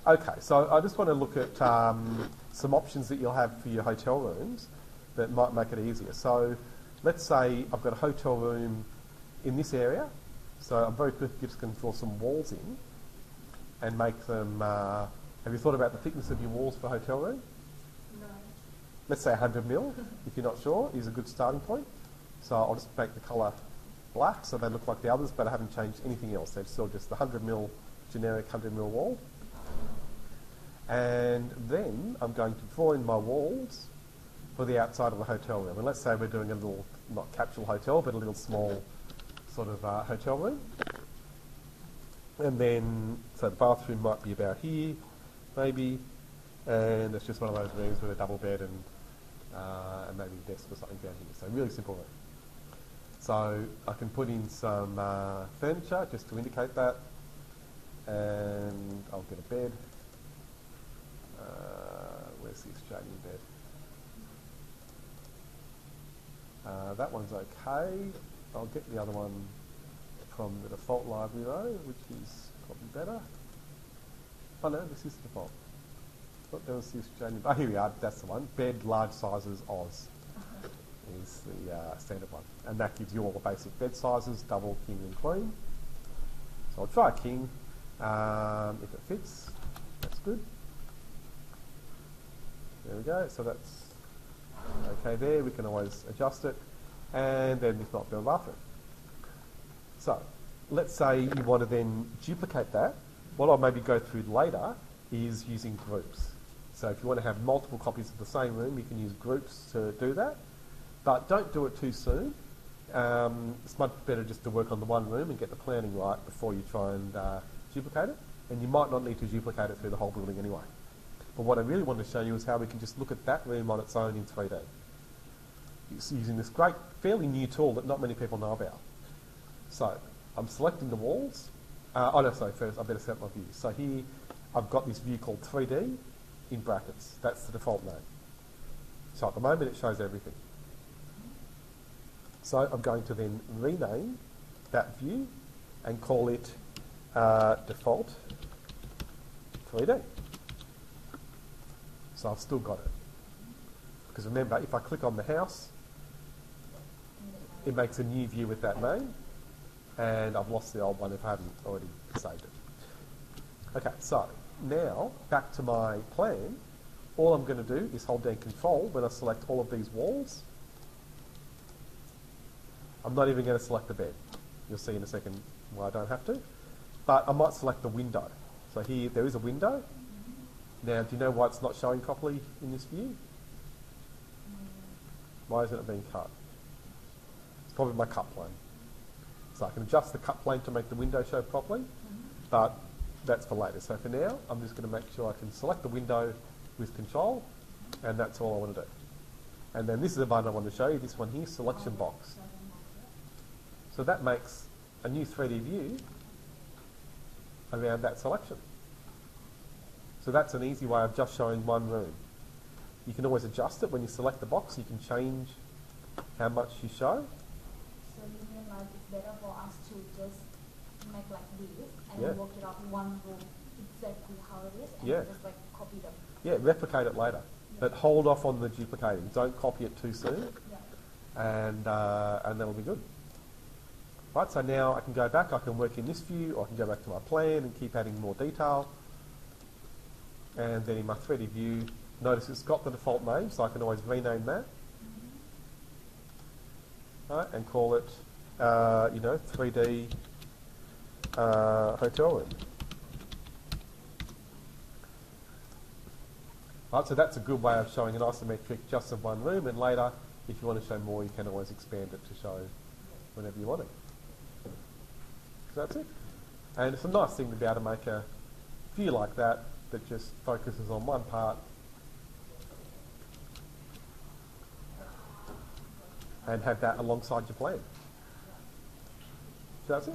Okay, so I just want to look at some options that you'll have for your hotel rooms that might make it easier. So let's say I've got a hotel room in this area, so I'm very quickly just going to draw some walls in and make them... have you thought about the thickness of your walls for a hotel room? No. Let's say 100 mil, if you're not sure, is a good starting point. So I'll just make the colour black so they look like the others, but I haven't changed anything else. They're still just the 100 mil, generic 100 mil wall. And then I'm going to draw in my walls for the outside of the hotel room. And let's say we're doing a little, not capsule hotel, but a little small sort of hotel room. And then, so the bathroom might be about here, maybe, and it's just one of those rooms with a double bed and maybe a desk or something down here. So really simple room. So I can put in some furniture just to indicate that, and I'll get a bed. Where's the Australian bed? That one's okay. I'll get the other one from the default library though, which is probably better. Oh no, this is the default. Oh, there was the Australian. Oh, here we are. That's the one. Bed, large sizes, Oz is the standard one, and that gives you all the basic bed sizes: double, king, and queen. So I'll try a king. If it fits, that's good. There we go. So that's okay there. We can always adjust it, and then if not, build a bathroom. So let's say you want to then duplicate that. What I'll maybe go through later is using groups. So if you want to have multiple copies of the same room, you can use groups to do that. But don't do it too soon. It's much better just to work on the one room and get the planning right before you try and duplicate it. And you might not need to duplicate it through the whole building anyway. But what I really want to show you is how we can just look at that room on its own in 3D. It's using this great, fairly new tool that not many people know about. So I'm selecting the walls. First I better set my view. So here I've got this view called 3D in brackets. That's the default name. So at the moment it shows everything. So I'm going to then rename that view and call it default 3D. So I've still got it. Because remember, if I click on the house, it makes a new view with that name, and I've lost the old one if I haven't already saved it. Okay, so now back to my plan. All I'm going to do is hold down Control when I select all of these walls. I'm not even going to select the bed. You'll see in a second why I don't have to. But I might select the window. So here there is a window. Now, do you know why it's not showing properly in this view? Why isn't it being cut? It's probably my cut plane. So I can adjust the cut plane to make the window show properly, but that's for later. So for now, I'm just going to make sure I can select the window with Control, and that's all I want to do. And then this is the one I want to show you, this one here, selection box. So that makes a new 3D view around that selection. So that's an easy way of just showing one room. You can always adjust it when you select the box. You can change how much you show. So you mean like it's better for us to just make like this and Yeah. work it out one room exactly how it is and Yeah. just like copy them. Yeah, replicate it later. But hold off on the duplicating. Don't copy it too soon, Yeah. and that'll be good. Right, so now I can go back, I can work in this view, or I can go back to my plan and keep adding more detail. And then in my 3D view, notice it's got the default name, so I can always rename that. Right, and call it, 3D hotel room. Right, so that's a good way of showing an isometric just of one room, and later, if you want to show more, you can always expand it to show whenever you want it. So that's it. And it's a nice thing to be able to make a view like that that just focuses on one part and have that alongside your plan. So that's it.